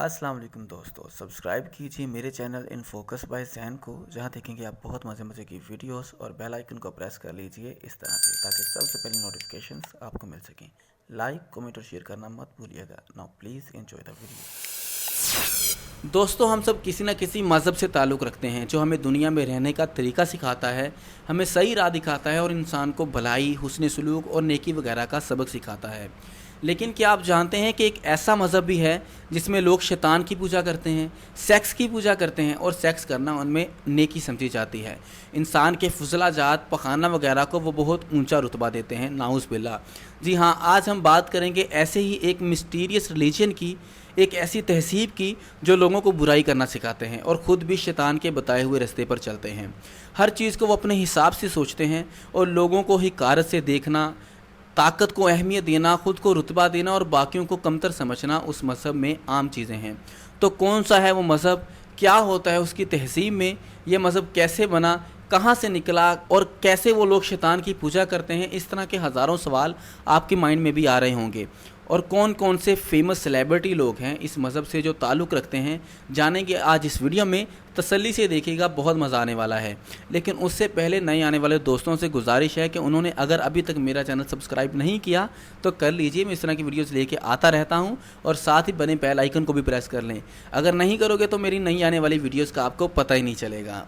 अस्सलाम वालेकुम दोस्तों, सब्सक्राइब कीजिए मेरे चैनल इन फोकस बाय ज़ैन को, जहां देखेंगे आप बहुत मज़े की वीडियोस और बेल आइकन को प्रेस कर लीजिए इस तरह से ताकि सबसे पहले नोटिफिकेशंस आपको मिल सकें। लाइक, कमेंट और शेयर करना मत भूलिएगा। Now please enjoy the video. दोस्तों, हम सब किसी न किसी मज़हब से ताल्लुक़ रखते हैं जो हमें दुनिया में रहने का तरीका सिखाता है, हमें सही राह दिखाता है और इंसान को भलाई, हुस्न सलूक और नेकी वगैरह का सबक सिखाता है। लेकिन क्या आप जानते हैं कि एक ऐसा मज़हब भी है जिसमें लोग शैतान की पूजा करते हैं, सेक्स की पूजा करते हैं और सेक्स करना उनमें नेकी समझी जाती है। इंसान के फुजला जात, पखाना वगैरह को वो बहुत ऊंचा रुतबा देते हैं, नाउज़ बिल्लाह। जी हाँ, आज हम बात करेंगे ऐसे ही एक मिस्टीरियस रिलीजन की, एक ऐसी तहसीब की जो लोगों को बुराई करना सिखाते हैं और ख़ुद भी शैतान के बताए हुए रास्ते पर चलते हैं। हर चीज़ को वो अपने हिसाब से सोचते हैं और लोगों को हिकारत से देखना, ताकत को अहमियत देना, ख़ुद को रुतबा देना और बाकियों को कमतर समझना उस मज़हब में आम चीज़ें हैं। तो कौन सा है वो मज़हब, क्या होता है उसकी तहसीब में, ये मज़हब कैसे बना, कहाँ से निकला और कैसे वो लोग शैतान की पूजा करते हैं, इस तरह के हज़ारों सवाल आपके माइंड में भी आ रहे होंगे। और कौन कौन से फेमस सेलिब्रिटी लोग हैं इस मज़हब से जो ताल्लुक़ रखते हैं, जानेंगे आज इस वीडियो में। तसल्ली से देखिएगा, बहुत मज़ा आने वाला है। लेकिन उससे पहले नए आने वाले दोस्तों से गुजारिश है कि उन्होंने अगर अभी तक मेरा चैनल सब्सक्राइब नहीं किया तो कर लीजिए। मैं इस तरह की वीडियोस लेके आता रहता हूं और साथ ही बने बेल आइकन को भी प्रेस कर लें। अगर नहीं करोगे तो मेरी नई आने वाली वीडियोस का आपको पता ही नहीं चलेगा।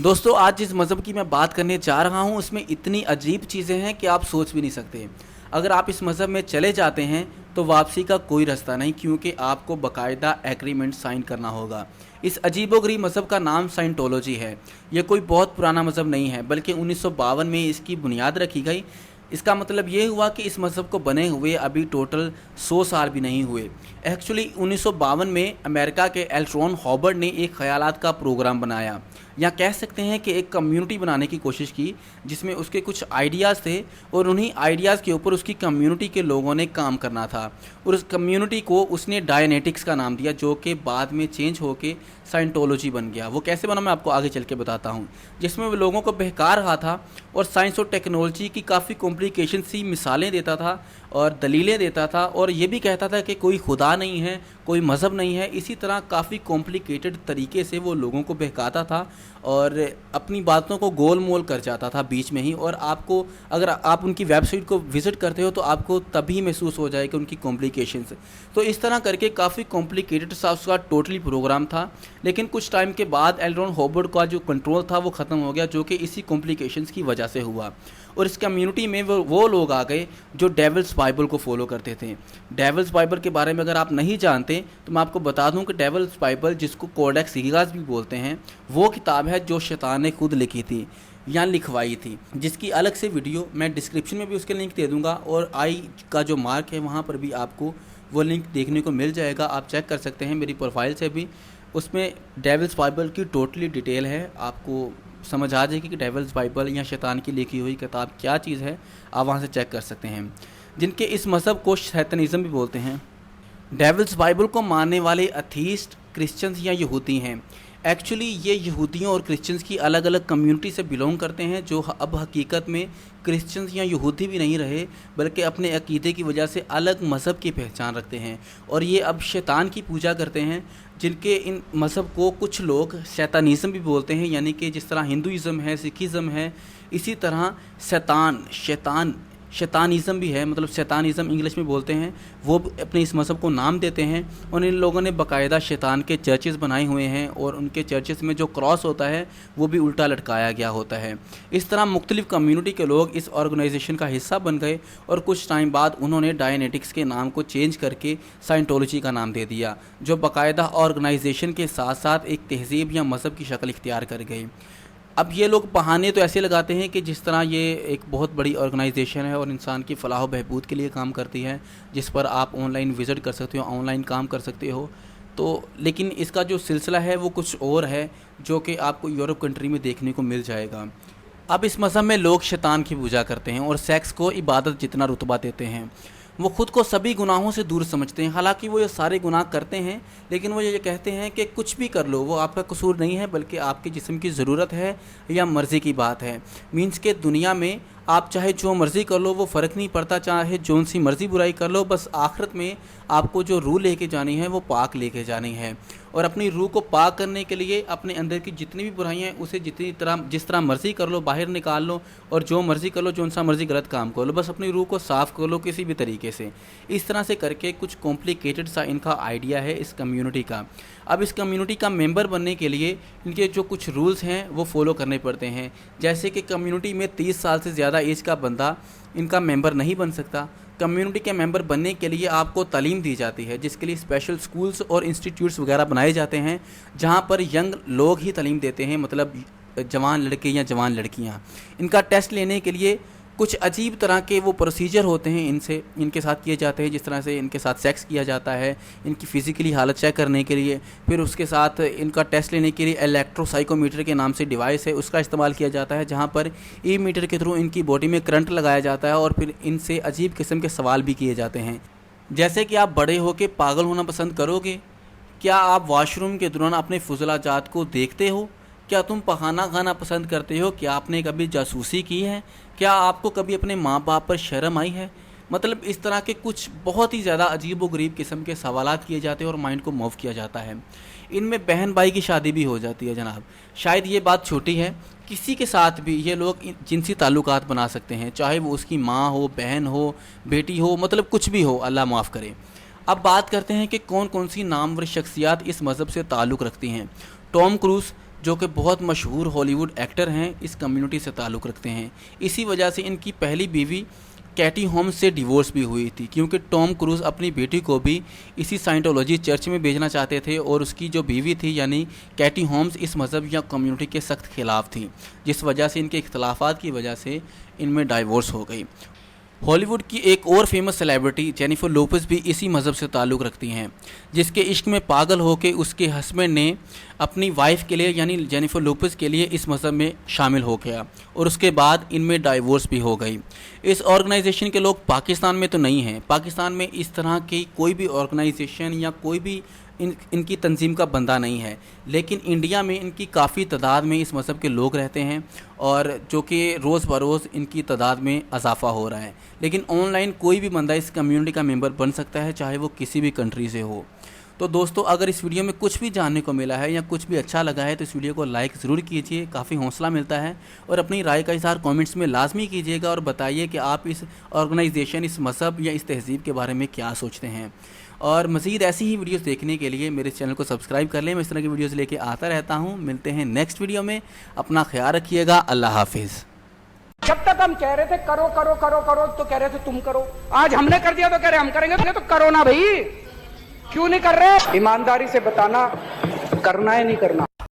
दोस्तों, आज जिस मज़हब की मैं बात करने जा रहा हूँ उसमें इतनी अजीब चीज़ें हैं कि आप सोच भी नहीं सकते। अगर आप इस मज़हब में चले जाते हैं तो वापसी का कोई रास्ता नहीं, क्योंकि आपको बाकायदा एग्रीमेंट साइन करना होगा। इस अजीबोगरीब मज़हब का नाम साइंटोलॉजी है। ये कोई बहुत पुराना मज़हब नहीं है, बल्कि 1952 में इसकी बुनियाद रखी गई। इसका मतलब ये हुआ कि इस मज़हब को बने हुए अभी टोटल 100 साल भी नहीं हुए। एक्चुअली 1952 में अमेरिका के एल रॉन हॉवर्ड ने एक ख़यालात का प्रोग्राम बनाया, या कह सकते हैं कि एक कम्युनिटी बनाने की कोशिश की, जिसमें उसके कुछ आइडियाज़ थे और उन्हीं आइडियाज़ के ऊपर उसकी कम्युनिटी के लोगों ने काम करना था। और उस कम्युनिटी को उसने डायनेटिक्स का नाम दिया, जो कि बाद में चेंज होके साइंटोलॉजी बन गया। वो कैसे बना मैं आपको आगे चल के बताता हूँ। जिसमें वो लोगों को बहका रहा था और साइंस और टेक्नोलॉजी की काफ़ी कॉम्प्लिकेशन सी मिसालें देता था और दलीलें देता था, और ये भी कहता था कि कोई खुदा नहीं है, कोई मज़हब नहीं है। इसी तरह काफ़ी कॉम्प्लिकेटेड तरीके से वो लोगों को बहकाता था और अपनी बातों को गोल मोल कर जाता था बीच में ही। और आपको, अगर आप उनकी वेबसाइट को विज़िट करते हो तो आपको तभी महसूस हो जाएगा उनकी कॉम्प्लिकेशंस। तो इस तरह करके काफ़ी कॉम्प्लिकेटेड सा उसका टोटली प्रोग्राम था। लेकिन कुछ टाइम के बाद एल रॉन हॉवर्ड का जो कंट्रोल था वो ख़त्म हो गया, जो कि इसी कॉम्प्लिकेशंस की वजह से हुआ। और इस कम्युनिटी में वो लोग आ गए जो डेविल्स बाइबल को फॉलो करते थे। डेविल्स बाइबल के बारे में अगर आप नहीं जानते तो मैं आपको बता दूं कि डेविल्स बाइबल, जिसको कोडेक्स हीरास भी बोलते हैं, वो किताब है जो शैतान ने खुद लिखी थी या लिखवाई थी, जिसकी अलग से वीडियो मैं डिस्क्रिप्शन में भी उसके लिंक दे दूंगा और आई का जो मार्क है वहाँ पर भी आपको वो लिंक देखने को मिल जाएगा। आप चेक कर सकते हैं मेरी प्रोफाइल से भी। उसमें डेविल्स बाइबल की टोटली डिटेल है, आपको समझ आ जाएगी कि डेविल्स बाइबल या शैतान की लिखी हुई किताब क्या चीज़ है। आप वहाँ से चेक कर सकते हैं। जिनके इस मज़हब को शैतानिज़्म भी बोलते हैं। डेविल्स बाइबल को मानने वाले अथीस्ट, क्रिश्चियंस या यहूदी हैं। एक्चुअली ये यहूदियों और क्रिश्चियंस की अलग अलग कम्युनिटी से बिलोंग करते हैं, जो अब हकीकत में क्रिश्चियंस या यहूदी भी नहीं रहे, बल्कि अपने अकीदे की वजह से अलग मज़हब की पहचान रखते हैं। और ये अब शैतान की पूजा करते हैं, जिनके इन मज़हब को कुछ लोग शैतानिज़्म भी बोलते हैं। यानी कि जिस तरह हिंदुइज़्म है, सिखिज़्म है, इसी तरह शैतानिज़्म भी है, मतलब शैतानिज़्म इंग्लिश में बोलते हैं। वो अपने इस मज़हब को नाम देते हैं और इन लोगों ने बाकायदा शैतान के चर्चेस बनाए हुए हैं और उनके चर्चेस में जो क्रॉस होता है वो भी उल्टा लटकाया गया होता है। इस तरह मुख्तलिफ़ कम्युनिटी के लोग इस ऑर्गेनाइजेशन का हिस्सा बन गए और कुछ टाइम बाद उन्होंने डायनेटिक्स के नाम को चेंज करके साइंटोलॉजी का नाम दे दिया, जो बाकायदा ऑर्गेनाइजेशन के साथ साथ एक तहज़ीब या मज़हब की शक्ल इख्तियार कर गई। अब ये लोग बहाने तो ऐसे लगाते हैं कि जिस तरह ये एक बहुत बड़ी ऑर्गेनाइजेशन है और इंसान की फ़लाह बहबूद के लिए काम करती है, जिस पर आप ऑनलाइन विज़िट कर सकते हो, ऑनलाइन काम कर सकते हो। तो लेकिन इसका जो सिलसिला है वो कुछ और है, जो कि आपको यूरोप कंट्री में देखने को मिल जाएगा। अब इस मज़हब में लोग शैतान की पूजा करते हैं और सेक्स को इबादत जितना रुतबा देते हैं। वो ख़ुद को सभी गुनाहों से दूर समझते हैं। हालांकि वो ये सारे गुनाह करते हैं, लेकिन वो ये कहते हैं कि कुछ भी कर लो, वो आपका कसूर नहीं है, बल्कि आपके जिस्म की ज़रूरत है या मर्ज़ी की बात है। मीन्स के दुनिया में आप चाहे जो मर्ज़ी कर लो, वो फ़र्क नहीं पड़ता, चाहे जौन सी मर्ज़ी बुराई कर लो, बस आखिरत में आपको जो रूह लेके जानी है वो पाक लेके जानी है। और अपनी रूह को पाक करने के लिए अपने अंदर की जितनी भी बुराइयां हैं उसे जिस तरह मर्ज़ी कर लो, बाहर निकाल लो, और जो मर्ज़ी कर लो, जौन सा मर्ज़ी गलत काम कर लो, बस अपनी रूह को साफ़ कर लो किसी भी तरीके से। इस तरह से करके कुछ कॉम्प्लिकेटेड सा इनका आइडिया है इस कम्युनिटी का। अब इस कम्युनिटी का मेंबर बनने के लिए इनके जो कुछ रूल्स हैं वो फॉलो करने पड़ते हैं। जैसे कि कम्युनिटी में 30 साल से ज़्यादा एज का बंदा इनका मेंबर नहीं बन सकता। कम्युनिटी के मेंबर बनने के लिए आपको तालीम दी जाती है, जिसके लिए स्पेशल स्कूल्स और इंस्टीट्यूट्स वगैरह बनाए जाते हैं, जहां पर यंग लोग ही तालीम देते हैं, मतलब जवान लड़के या जवान लड़कियां। इनका टेस्ट लेने के लिए कुछ अजीब तरह के वो प्रोसीजर होते हैं इनके साथ किए जाते हैं, जिस तरह से इनके साथ सेक्स किया जाता है इनकी फ़िज़िकली हालत चेक करने के लिए। फिर उसके साथ इनका टेस्ट लेने के लिए इलेक्ट्रोसाइकोमीटर के नाम से डिवाइस है, उसका इस्तेमाल किया जाता है, जहां पर ई मीटर के थ्रू इनकी बॉडी में करंट लगाया जाता है और फिर इनसे अजीब किस्म के सवाल भी किए जाते हैं, जैसे कि आप बड़े होकर पागल होना पसंद करोगे? क्या आप वॉशरूम के दौरान अपने फुजलाजात को देखते हो? क्या तुम पखाना खाना पसंद करते हो? क्या आपने कभी जासूसी की है? क्या आपको कभी अपने माँ बाप पर शर्म आई है? मतलब इस तरह के कुछ बहुत ही ज़्यादा अजीब व गरीब किस्म के सवालात किए जाते हैं और माइंड को मूव किया जाता है। इनमें बहन भाई की शादी भी हो जाती है जनाब। शायद ये बात छोटी है, किसी के साथ भी ये लोग जिनसी ताल्लुकात बना सकते हैं, चाहे वो उसकी माँ हो, बहन हो, बेटी हो, मतलब कुछ भी हो, अल्लाह माफ़ करे। अब बात करते हैं कि कौन कौन सी नामवर शख्सियात इस मज़हब से ताल्लुक़ रखती हैं। टॉम क्रूज़ जो कि बहुत मशहूर हॉलीवुड एक्टर हैं, इस कम्युनिटी से ताल्लुक़ रखते हैं। इसी वजह से इनकी पहली बीवी कैटी होम्स से डिवोर्स भी हुई थी, क्योंकि टॉम क्रूज़ अपनी बेटी को भी इसी साइंटोलॉजी चर्च में भेजना चाहते थे और उसकी जो बीवी थी यानी कैटी होम्स इस मज़हब या कम्युनिटी के सख्त खिलाफ थी, जिस वजह से इनके इख्तलाफात की वजह से इनमें डाइवोर्स हो गई। हॉलीवुड की एक और फेमस सेलिब्रिटी जेनिफर लोपेज़ भी इसी मज़हब से ताल्लुक़ रखती हैं, जिसके इश्क में पागल होकर उसके हस्बैंड ने अपनी वाइफ के लिए यानी जेनिफर लोपेज़ के लिए इस मज़हब में शामिल हो गया और उसके बाद इनमें डाइवोर्स भी हो गई। इस ऑर्गेनाइजेशन के लोग पाकिस्तान में तो नहीं हैं, पाकिस्तान में इस तरह की कोई भी ऑर्गेनाइजेशन या कोई भी इनकी तंजीम का बंदा नहीं है, लेकिन इंडिया में इनकी काफ़ी तादाद में इस मज़हब के लोग रहते हैं और जो कि रोज़ बरोज़ इनकी तादाद में इजाफ़ा हो रहा है। लेकिन ऑनलाइन कोई भी बंदा इस कम्युनिटी का मेंबर बन सकता है, चाहे वो किसी भी कंट्री से हो। तो दोस्तों, अगर इस वीडियो में कुछ भी जानने को मिला है या कुछ भी अच्छा लगा है तो इस वीडियो को लाइक ज़रूर कीजिए, काफ़ी हौसला मिलता है। और अपनी राय का इज़हार कमेंट्स में लाजमी कीजिएगा और बताइए कि आप इस ऑर्गेनाइजेशन, इस मज़हब या इस तहज़ीब के बारे में क्या सोचते हैं। और मज़ीद ऐसी ही वीडियोस देखने के लिए मेरे चैनल को सब्सक्राइब कर लें। मैं इस तरह की वीडियोस लेके आता रहता हूं। मिलते हैं नेक्स्ट वीडियो में। अपना ख्याल रखिएगा। अल्लाह हाफिज़। जब तक हम कह रहे थे करो करो करो करो तो कह रहे थे तुम करो, आज हमने कर दिया तो कह रहे हम करेंगे, तो करो ना भाई, क्यों नहीं कर रहे? ईमानदारी से बताना, करना है नहीं करना।